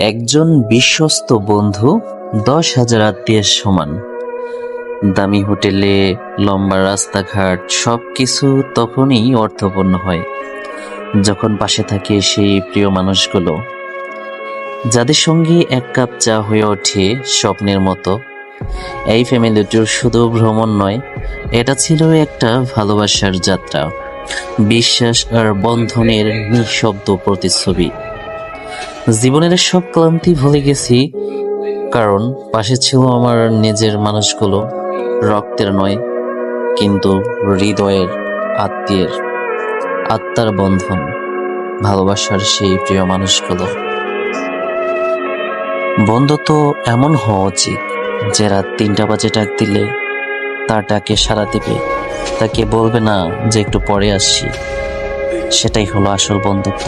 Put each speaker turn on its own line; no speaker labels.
একজন বিশ্বস্ত বন্ধু 10,000 আত্মীয়ের সমান। দামি হোটেলে, লম্বা রাস্তাঘাট, সবকিছু তখনই অর্থপূর্ণ হয় যখন পাশে থাকে সেই প্রিয় মানুষগুলো, যাদের সঙ্গে এক কাপ চা হয়ে ওঠে স্বপ্নের মতো। এই ফ্যামিলিটির শুধু ভ্রমণ নয়, এটা ছিল একটা ভালোবাসার যাত্রা, বিশ্বাস আর বন্ধনের নিঃশব্দ প্রতিচ্ছবি। জীবনের সব ক্লান্তি ভুলে গেছি, কারণ পাশে ছিল আমার নিজের মানুষগুলো, রক্তের নয় কিন্তু হৃদয়ের, আত্মীয়ের, আত্মার বন্ধন, ভালোবাসার সেই প্রিয় মানুষগুলো। বন্ধুত্ব এমন হওয়া উচিত যে রাত 3টা বাজে ডাক দিলে তার ডাকে সাড়া দিবে, তাকে বলবে না যে একটু পরে আসছি। সেটাই হলো আসল বন্ধুত্ব।